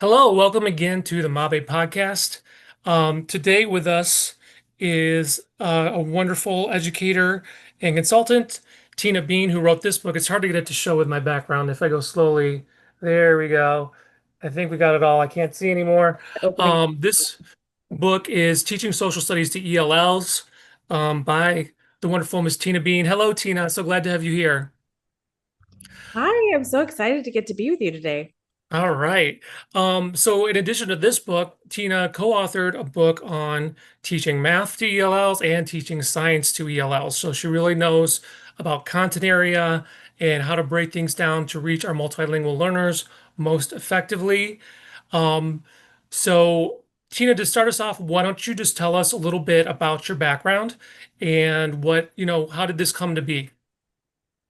Hello, welcome again to the Mabe podcast. Today with us is a wonderful educator and consultant, Tina Beene, who wrote this book. It's hard to get it to show with my background. If I go slowly, there we go. I think we got it all. I can't see anymore. Opening. This book is Teaching Social Studies to ELLs by the wonderful Miss Tina Beene. Hello, Tina. So glad to have you here. Hi, I'm so excited to get to be with you today. All right. So in addition to this book, Tina co-authored a book on teaching math to ELLs and teaching science to ELLs. So she really knows about content area and how to break things down to reach our multilingual learners most effectively. Um, so Tina, to start us off, why don't you just tell us a little bit about your background and how did this come to be?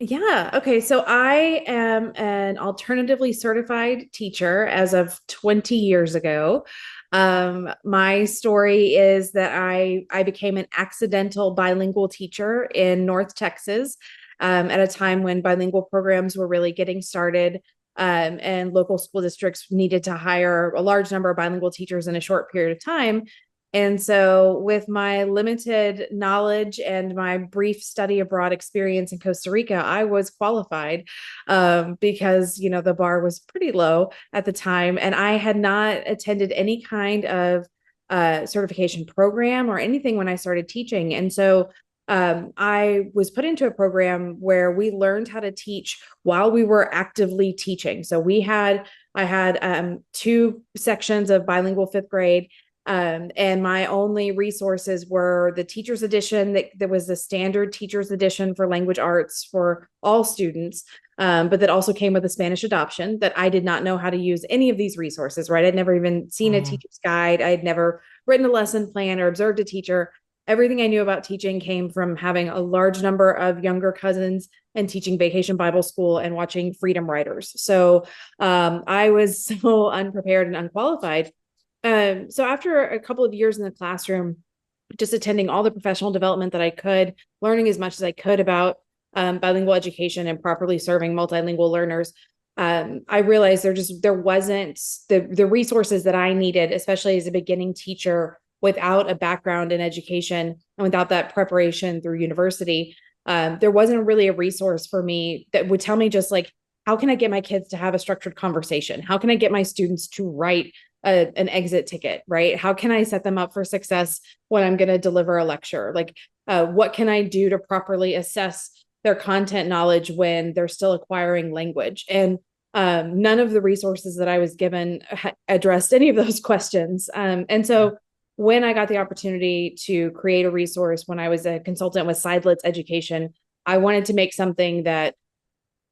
Yeah. Okay. So I am an alternatively certified teacher as of 20 years ago. My story is that I became an accidental bilingual teacher in North Texas at a time when bilingual programs were really getting started. And local school districts needed to hire a large number of bilingual teachers in a short period of time. And so, with my limited knowledge and my brief study abroad experience in Costa Rica, I was qualified because, the bar was pretty low at the time. And I had not attended any kind of certification program or anything when I started teaching. And so, I was put into a program where we learned how to teach while we were actively teaching. So, I had two sections of bilingual fifth grade, and my only resources were the teacher's edition that was the standard teacher's edition for language arts for all students. But that also came with a Spanish adoption that I did not know how to use any of these resources, right? I'd never even seen a Mhm. teacher's guide. I'd never written a lesson plan or observed a teacher. Everything I knew about teaching came from having a large number of younger cousins and teaching vacation Bible school and watching Freedom Writers. So I was so unprepared and unqualified. So after a couple of years in the classroom, just attending all the professional development that I could, learning as much as I could about bilingual education and properly serving multilingual learners, I realized there wasn't the resources that I needed, especially as a beginning teacher without a background in education and without that preparation through university. There wasn't really a resource for me that would tell me just like, how can I get my kids to have a structured conversation? How can I get my students to write an exit ticket, right? How can I set them up for success when I'm going to deliver a lecture? Like, what can I do to properly assess their content knowledge when they're still acquiring language? And none of the resources that I was given addressed any of those questions. And so when I got the opportunity to create a resource when I was a consultant with Sidelets Education, I wanted to make something that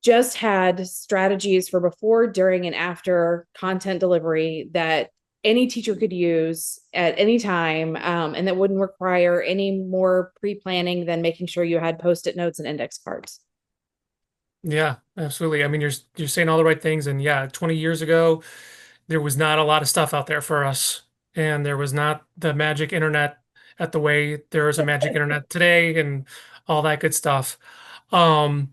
just had strategies for before, during, and after content delivery that any teacher could use at any time, and that wouldn't require any more pre-planning than making sure you had post-it notes and index cards. Yeah, absolutely. I mean, you're saying all the right things, and yeah, 20 years ago, there was not a lot of stuff out there for us, and there was not the magic internet at the way there is a magic internet today, and all that good stuff. Um,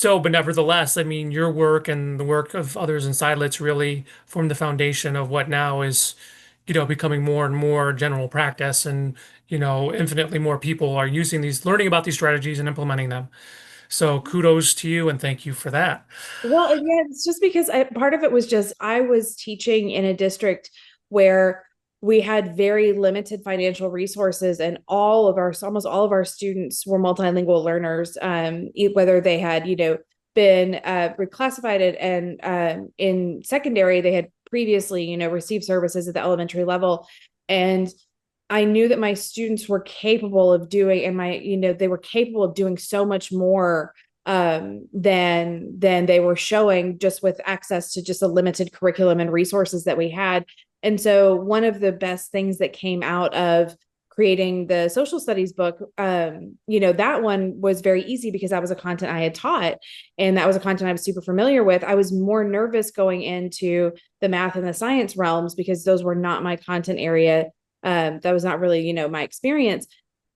but nevertheless, I mean, your work and the work of others in Silets really formed the foundation of what now is, becoming more and more general practice, and infinitely more people are using these, learning about these strategies and implementing them. So kudos to you and thank you for that. Well, yeah, it's just because part of it was just I was teaching in a district where we had very limited financial resources, and almost all of our students were multilingual learners, whether they had, been reclassified and in secondary, they had previously, received services at the elementary level. And I knew that my students were capable of doing, and they were capable of doing so much more than they were showing just with access to just a limited curriculum and resources that we had. And so one of the best things that came out of creating the social studies book, that one was very easy because that was a content I had taught, and that was a content I was super familiar with. I was more nervous going into the math and the science realms because those were not my content area. That was not really, my experience.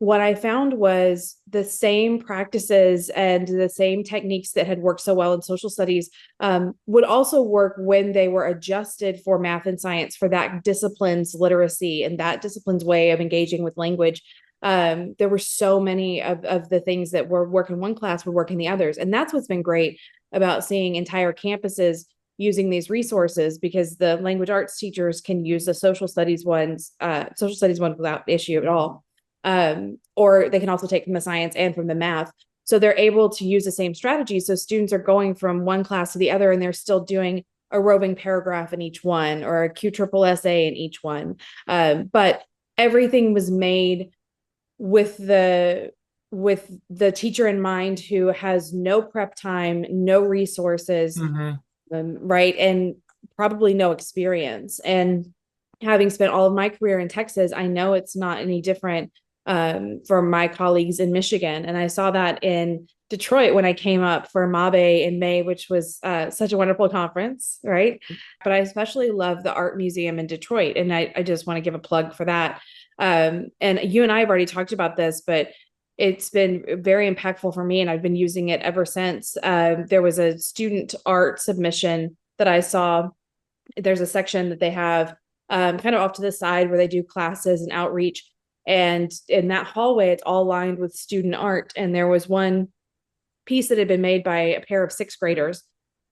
what I found was the same practices and the same techniques that had worked so well in social studies would also work when they were adjusted for math and science, for that discipline's literacy and that discipline's way of engaging with language. There were so many of the things that were work in one class would work in the others. And that's what's been great about seeing entire campuses using these resources, because the language arts teachers can use the social studies ones without issue at all. Or they can also take from the science and from the math. So they're able to use the same strategy. So students are going from one class to the other, and they're still doing a roving paragraph in each one or a Q triple essay in each one. But everything was made with the teacher in mind, who has no prep time, no resources, Hmm. right, and probably no experience. And having spent all of my career in Texas, I know it's not any different for my colleagues in Michigan. And I saw that in Detroit when I came up for MABE in May, which was such a wonderful conference, right? But I especially love the art museum in Detroit. And I just want to give a plug for that. And you and I have already talked about this, but it's been very impactful for me, and I've been using it ever since. There was a student art submission that I saw. There's a section that they have kind of off to the side where they do classes and outreach. And in that hallway, it's all lined with student art. And there was one piece that had been made by a pair of sixth graders,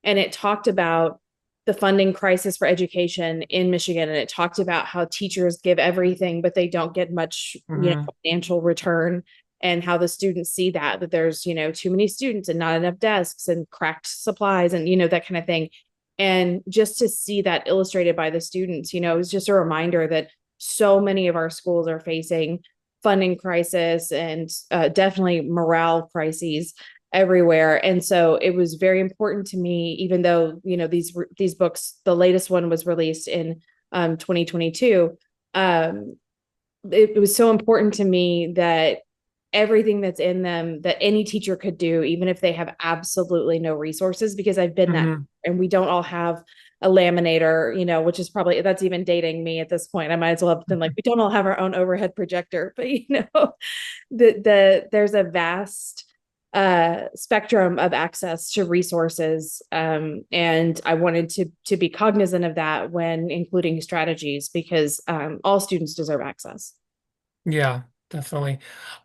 and it talked about the funding crisis for education in Michigan. And it talked about how teachers give everything, but they don't get much, Hmm. financial return, and how the students see that there's, too many students and not enough desks and cracked supplies and, that kind of thing. And just to see that illustrated by the students, it was just a reminder that so many of our schools are facing funding crisis and definitely morale crises everywhere. And so it was very important to me, even though, these books, the latest one was released in 2022. It was so important to me that everything that's in them, that any teacher could do, even if they have absolutely no resources, because I've been that, Hmm. and we don't all have a laminator, which is probably, that's even dating me at this point. I might as well have been like, we don't all have our own overhead projector, but there's a vast spectrum of access to resources. And I wanted to be cognizant of that when including strategies, because all students deserve access. Yeah, definitely.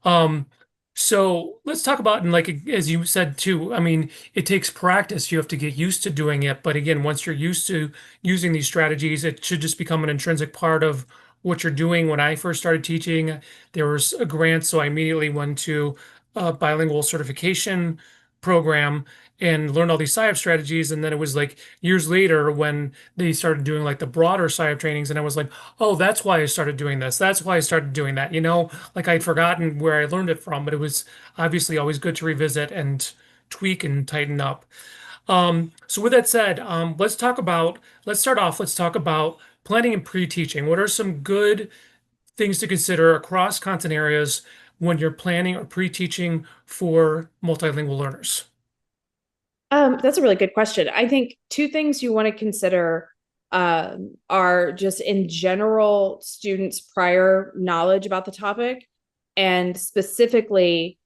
Um, so let's talk about, and like as you said too, I mean, it takes practice. You have to get used to doing it. But again, once you're used to using these strategies, it should just become an intrinsic part of what you're doing. When I first started teaching, there was a grant, so I immediately went to a bilingual certification program and learned all these SciF strategies. And then it was like years later when they started doing like the broader SciF trainings, and I was like, oh, that's why I started doing this. That's why I started doing that. Like I'd forgotten where I learned it from, but it was obviously always good to revisit and tweak and tighten up. So with that said, let's talk about planning and pre-teaching. What are some good things to consider across content areas when you're planning or pre-teaching for multilingual learners? That's a really good question. I think two things you want to consider are just in general students' prior knowledge about the topic, and specifically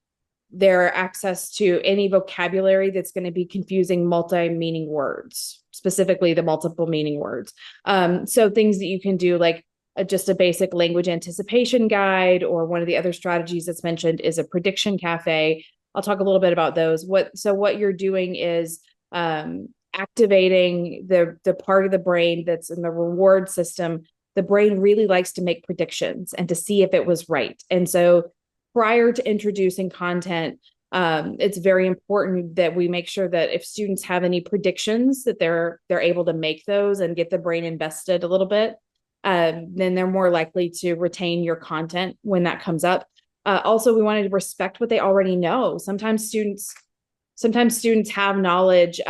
their access to any vocabulary that's going to be confusing multi-meaning words, specifically the multiple meaning words. So things that you can do, like just a basic language anticipation guide, or one of the other strategies that's mentioned is a prediction cafe. I'll talk a little bit about those. What you're doing is activating the part of the brain that's in the reward system. The brain really likes to make predictions and to see if it was right. And so prior to introducing content, it's very important that we make sure that if students have any predictions, that they're able to make those and get the brain invested a little bit. Then they're more likely to retain your content when that comes up. Also, we wanted to respect what they already know. Sometimes students have knowledge.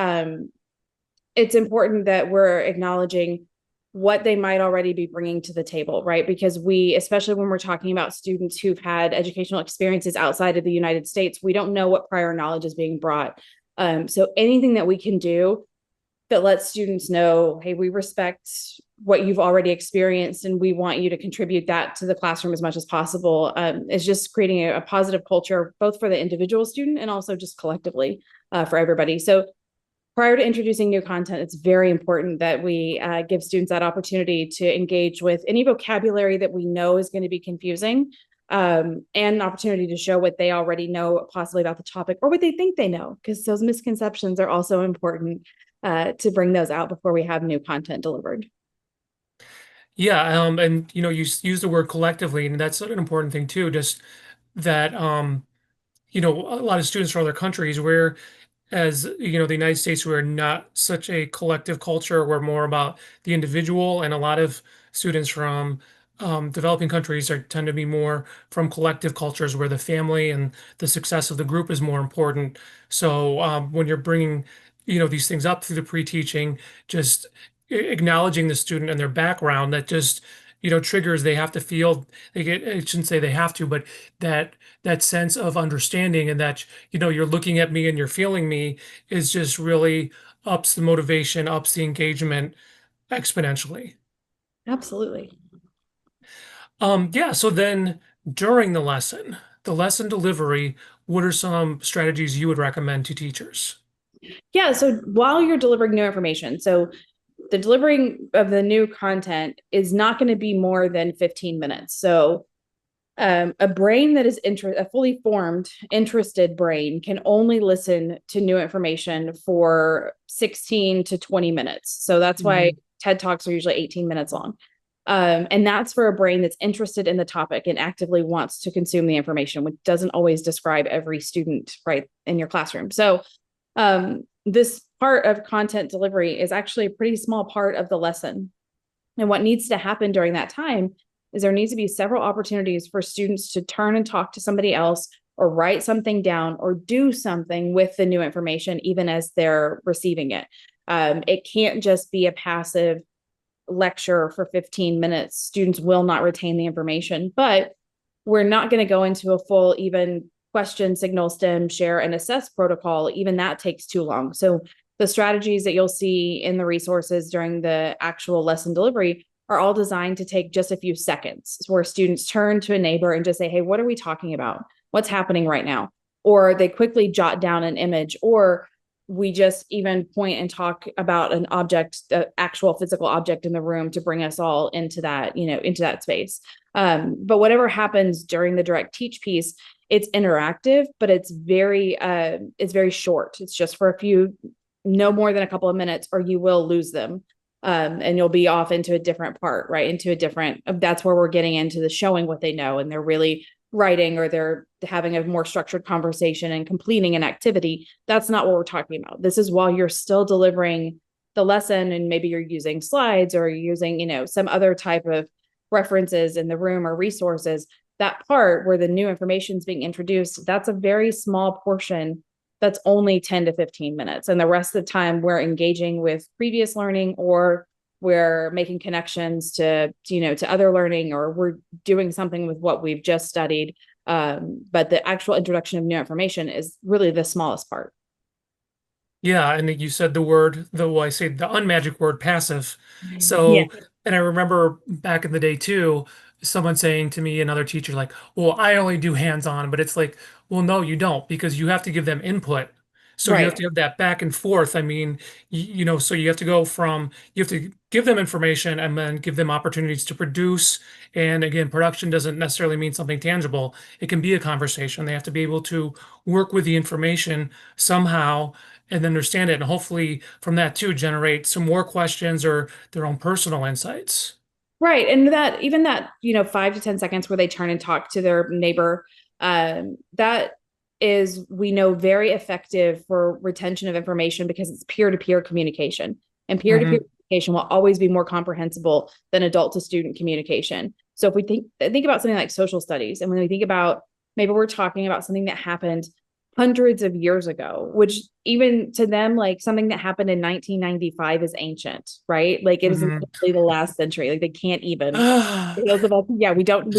It's important that we're acknowledging what they might already be bringing to the table, right? Because especially when we're talking about students who've had educational experiences outside of the United States, we don't know what prior knowledge is being brought. So anything that we can do that lets students know, hey, we respect what you've already experienced and we want you to contribute that to the classroom as much as possible, is just creating a positive culture, both for the individual student and also just collectively for everybody. So prior to introducing new content, it's very important that we give students that opportunity to engage with any vocabulary that we know is going to be confusing, and an opportunity to show what they already know possibly about the topic or what they think they know, because those misconceptions are also important to bring those out before we have new content delivered. Yeah, and you use the word collectively, and that's an important thing too. Just that, a lot of students from other countries where as the United States, we're not such a collective culture. We're more about the individual, and a lot of students from developing countries tend to be more from collective cultures where the family and the success of the group is more important. So when you're bringing, these things up through the pre-teaching, just acknowledging the student and their background, that just triggers they have to feel they get I shouldn't say they have to, but that sense of understanding, and that you're looking at me and you're feeling me is just really ups the motivation, ups the engagement exponentially. Absolutely. Yeah, so then during the lesson delivery, what are some strategies you would recommend to teachers? Yeah. So while you're delivering new information, so the delivering of the new content is not going to be more than 15 minutes. So a brain that is a fully formed, interested brain can only listen to new information for 16 to 20 minutes. So that's why Mhm. TED Talks are usually 18 minutes long. And that's for a brain that's interested in the topic and actively wants to consume the information, which doesn't always describe every student right in your classroom. So this part of content delivery is actually a pretty small part of the lesson. And what needs to happen during that time is there needs to be several opportunities for students to turn and talk to somebody else or write something down or do something with the new information, even as they're receiving it. It can't just be a passive lecture for 15 minutes. Students will not retain the information, but we're not going to go into a full even question, signal, stem, share, and assess protocol. Even that takes too long. So the strategies that you'll see in the resources during the actual lesson delivery are all designed to take just a few seconds, where students turn to a neighbor and just say, hey, what are we talking about? What's happening right now? Or they quickly jot down an image, or we just even point and talk about an object, the actual physical object in the room, to bring us all into that, into that space. But whatever happens during the direct teach piece, it's interactive, but it's very short. It's just for a few, no more than a couple of minutes, or you will lose them. And you'll be off into a different part, right? Into a different, that's where we're getting into the showing what they know, and they're really writing, or they're having a more structured conversation and completing an activity. That's not what we're talking about. This is while you're still delivering the lesson, and maybe you're using slides or you're using, some other type of references in the room or resources. That part where the new information is being introduced, that's a very small portion. That's only 10 to 15 minutes. And the rest of the time we're engaging with previous learning, or we're making connections to other learning, or we're doing something with what we've just studied. But the actual introduction of new information is really the smallest part. Yeah, and you said I say the unmagic word passive. Yeah. So, and I remember back in the day too, someone saying to me, another teacher, like, well, I only do hands-on, but it's like, well, no, you don't, because you have to give them input. So you have Right. to have that back and forth. I mean, so you have to you have to give them information and then give them opportunities to produce. And again, production doesn't necessarily mean something tangible. It can be a conversation. They have to be able to work with the information somehow and understand it, and hopefully from that too generate some more questions or their own personal insights. Right. And that, even that, 5 to 10 seconds where they turn and talk to their neighbor, that is, we know, very effective for retention of information, because it's peer-to-peer communication. And peer-to-peer Hmm. communication will always be more comprehensible than adult to student communication. So if we think about something like social studies, and when we think about, maybe we're talking about something that happened hundreds of years ago, which even to them, like something that happened in 1995 is ancient, right? Like it is Hmm. literally the last century. Like they can't even. Those of us, yeah, we don't.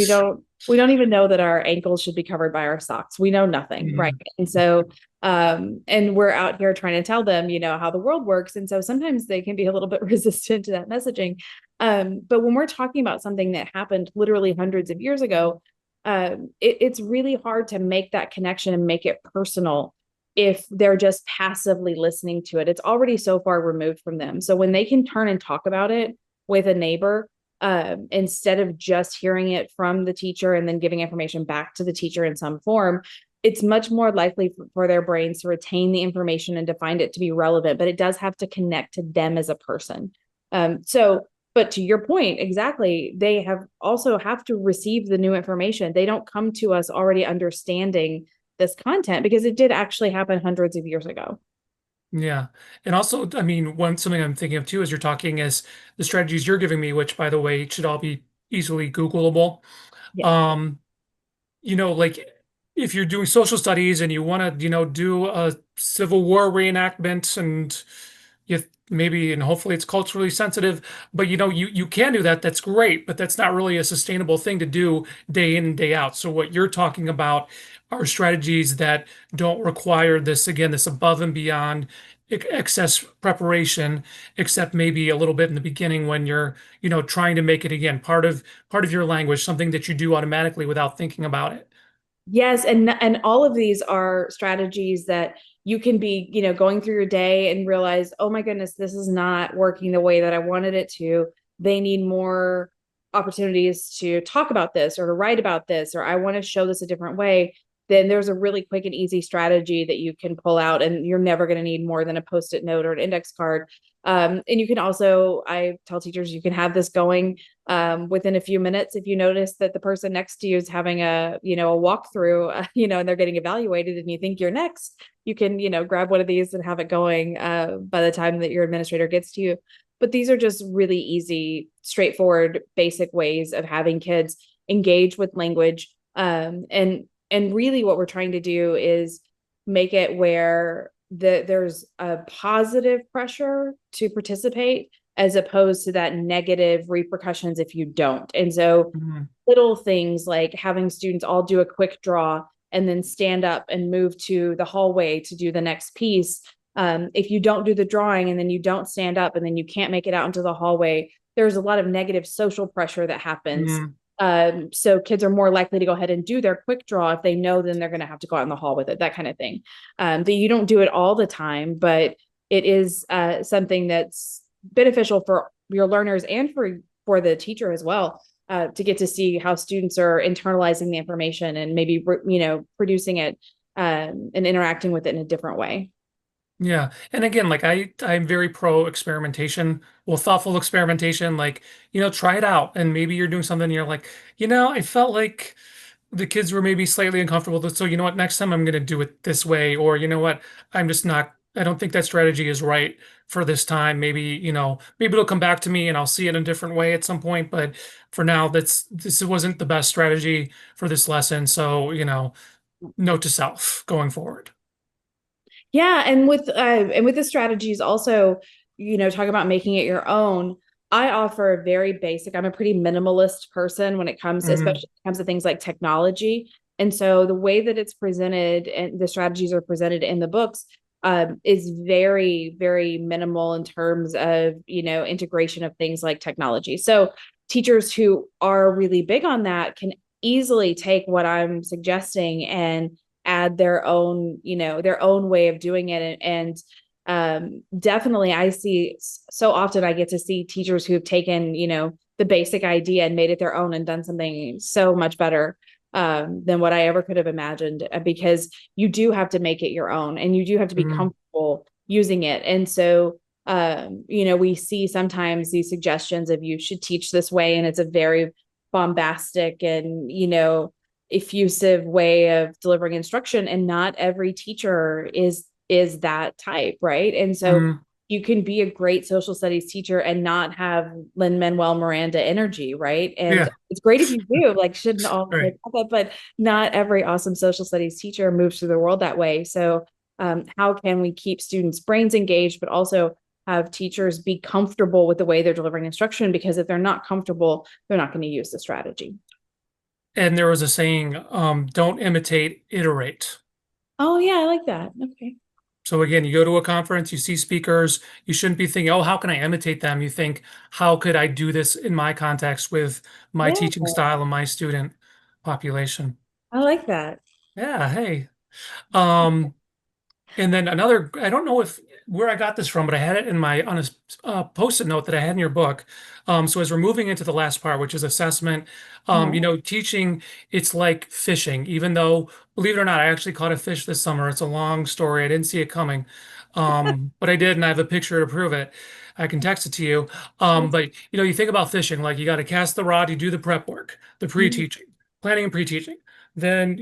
We don't even know that our ankles should be covered by our socks. We know nothing, right? Mhm. And so, and we're out here trying to tell them, how the world works. And so sometimes they can be a little bit resistant to that messaging. But when we're talking about something that happened literally hundreds of years ago, it's really hard to make that connection and make it personal if they're just passively listening to it. It's already so far removed from them. So when they can turn and talk about it with a neighbor, instead of just hearing it from the teacher and then giving information back to the teacher in some form, it's much more likely for their brains to retain the information and to find it to be relevant, but it does have to connect to them as a person. But to your point, exactly, they have to receive the new information. They don't come to us already understanding this content because it did actually happen hundreds of years ago. Yeah. And also, I mean, one something I'm thinking of too as you're talking is the strategies you're giving me, which by the way should all be easily Googleable. Yeah. Um, like if you're doing social studies and you want to, do a Civil War reenactment and you maybe and hopefully it's culturally sensitive, but you can do that. That's great, but that's not really a sustainable thing to do day in and day out. So what you're talking about are strategies that don't require this again, this above and beyond excess preparation, except maybe a little bit in the beginning when you're, trying to make it again part of your language, something that you do automatically without thinking about it. Yes, and all of these are strategies that you can be, going through your day and realize, oh my goodness, this is not working the way that I wanted it to. They need more opportunities to talk about this or to write about this, or I want to show this a different way. Then there's a really quick and easy strategy that you can pull out, and you're never going to need more than a post-it note or an index card. And you can also, I tell teachers, you can have this going within a few minutes. If you notice that the person next to you is having a walkthrough, and they're getting evaluated and you think you're next, you can grab one of these and have it going by the time that your administrator gets to you. But these are just really easy, straightforward, basic ways of having kids engage with language. And really what we're trying to do is make it where there's a positive pressure to participate as opposed to that negative repercussions if you don't. And so Mhm. little things like having students all do a quick draw and then stand up and move to the hallway to do the next piece. If you don't do the drawing and then you don't stand up and then you can't make it out into the hallway, there's a lot of negative social pressure that happens. Mhm. So kids are more likely to go ahead and do their quick draw if they know then they're going to have to go out in the hall with it, that kind of thing. That you don't do it all the time, but it is something that's beneficial for your learners and for the teacher as well, to get to see how students are internalizing the information and maybe producing it and interacting with it in a different way. Yeah. And again, like I'm very pro experimentation, well, thoughtful experimentation, like, try it out. And maybe you're doing something and you're like, I felt like the kids were maybe slightly uncomfortable. So you know what, next time I'm going to do it this way, or you know what, I'm just not, I don't think that strategy is right for this time. Maybe, maybe it'll come back to me and I'll see it in a different way at some point. But for now, this wasn't the best strategy for this lesson. So, note to self going forward. Yeah, and with the strategies also, talk about making it your own. I offer a very basic. I'm a pretty minimalist person when it comes, Mhm. especially when it comes to things like technology. And so the way that it's presented and the strategies are presented in the books is very, very minimal in terms of integration of things like technology. So teachers who are really big on that can easily take what I'm suggesting and add their own way of doing it. And definitely I see so often I get to see teachers who've taken the basic idea and made it their own and done something so much better than what I ever could have imagined, because you do have to make it your own and you do have to be Mhm. comfortable using it. And so we see sometimes these suggestions of you should teach this way, and it's a very bombastic and effusive way of delivering instruction, and not every teacher is that type, right? And so Mhm. you can be a great social studies teacher and not have Lin Manuel Miranda energy, right? And Yeah. it's great if you do, like, shouldn't all Right. but not every awesome social studies teacher moves through the world that way. So how can we keep students' brains engaged, but also have teachers be comfortable with the way they're delivering instruction? Because if they're not comfortable, they're not going to use the strategy. And there was a saying, don't imitate, iterate. Oh yeah, I like that. Okay. So again, you go to a conference, you see speakers, you shouldn't be thinking, oh, how can I imitate them? You think, how could I do this in my context with my Yeah, teaching style and my student population? I like that. Yeah, hey. Um, And then another, I don't know if where I got this from, but I had it in my on a post-it note that I had in your book. So as we're moving into the last part, which is assessment, Uh-huh. teaching, it's like fishing. Even though, believe it or not, I actually caught a fish this summer. It's a long story. I didn't see it coming, but I did, and I have a picture to prove it. I can text it to you. But you think about fishing, like you got to cast the rod, you do the prep work, the Mhm. pre-teaching, planning and pre-teaching. Then,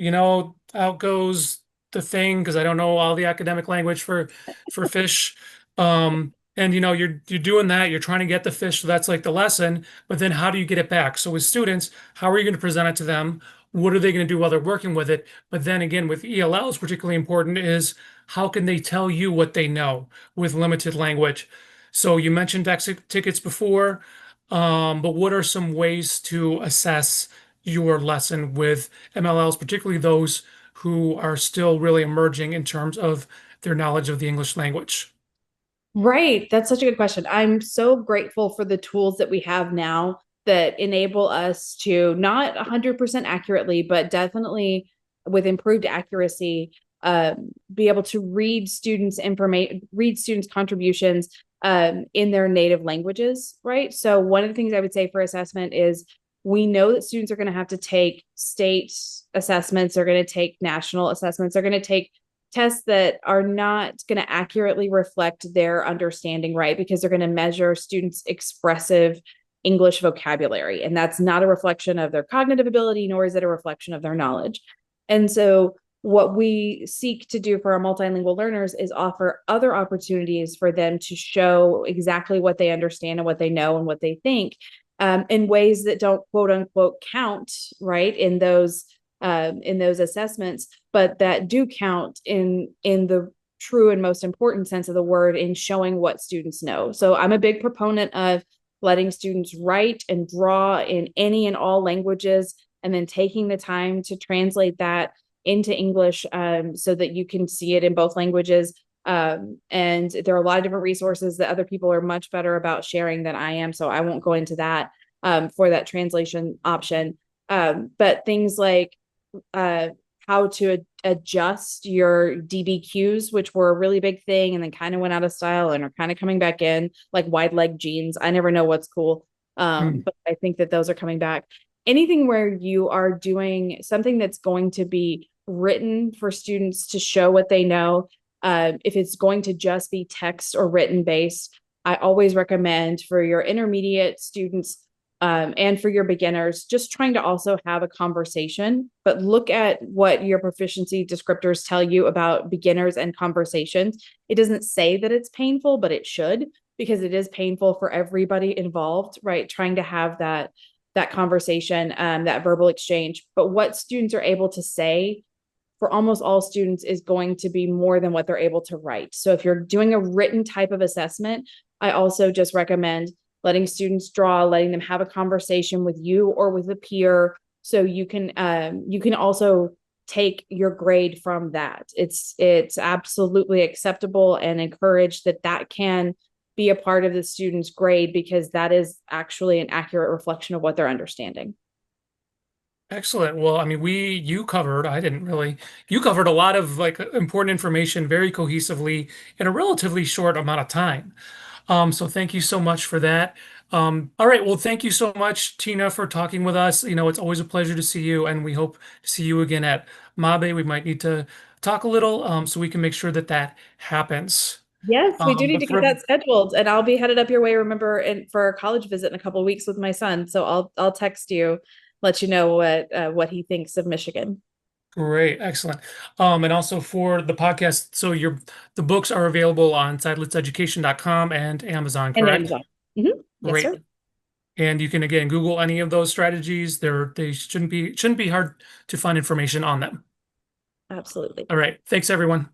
out goes the thing because I don't know all the academic language for fish. And you're doing that, you're trying to get the fish, so that's like the lesson, but then how do you get it back? So with students, how are you going to present it to them? What are they going to do while they're working with it? But then again, with ELLs, particularly important is how can they tell you what they know with limited language? So you mentioned exit tickets before, but what are some ways to assess your lesson with MLLs, particularly those who are still really emerging in terms of their knowledge of the English language? Right. That's such a good question. I'm so grateful for the tools that we have now that enable us to not 100% accurately, but definitely with improved accuracy, be able to read students' contributions in their native languages. Right. So one of the things I would say for assessment is we know that students are going to have to take state assessments, they're going to take national assessments, they're going to take tests that are not going to accurately reflect their understanding, right? Because they're going to measure students' expressive English vocabulary. And that's not a reflection of their cognitive ability, nor is it a reflection of their knowledge. And so, what we seek to do for our multilingual learners is offer other opportunities for them to show exactly what they understand and what they know and what they think in ways that don't quote unquote count, right? In those assessments, but that do count in the true and most important sense of the word in showing what students know. So I'm a big proponent of letting students write and draw in any and all languages, and then taking the time to translate that into English so that you can see it in both languages. And there are a lot of different resources that other people are much better about sharing than I am. So I won't go into that for that translation option. But things like uh, how to adjust your DBQs, which were a really big thing and then kind of went out of style and are kind of coming back in, like wide leg jeans. I never know what's cool. Hmm. But I think that those are coming back. Anything where you are doing something that's going to be written for students to show what they know, if it's going to just be text or written based, I always recommend for your intermediate students and for your beginners, just trying to also have a conversation, but look at what your proficiency descriptors tell you about beginners and conversations. It doesn't say that it's painful, but it should, because it is painful for everybody involved, right? Trying to have that conversation, that verbal exchange. But what students are able to say for almost all students is going to be more than what they're able to write. So if you're doing a written type of assessment, I also just recommend letting students draw, letting them have a conversation with you or with a peer, so you can also take your grade from that. It's absolutely acceptable and encouraged that that can be a part of the student's grade, because that is actually an accurate reflection of what they're understanding. Excellent. Well, I mean, I didn't really, you covered a lot of like important information very cohesively in a relatively short amount of time. So thank you so much for that. All right. Well, thank you so much, Tina, for talking with us. It's always a pleasure to see you, and we hope to see you again at Mabe. We might need to talk a little, so we can make sure that that happens. Yes, we do need But to get for that scheduled, and I'll be headed up your way. Remember, for a college visit in a couple of weeks with my son, so I'll text you, let you know what he thinks of Michigan Great, excellent. And also for the podcast, so the books are available on sidelitseducation.com and Amazon, and correct? Amazon. Mhm. Yes, Great. sir. And you can again Google any of those strategies. They shouldn't be hard to find information on them. Absolutely. All right. Thanks, everyone.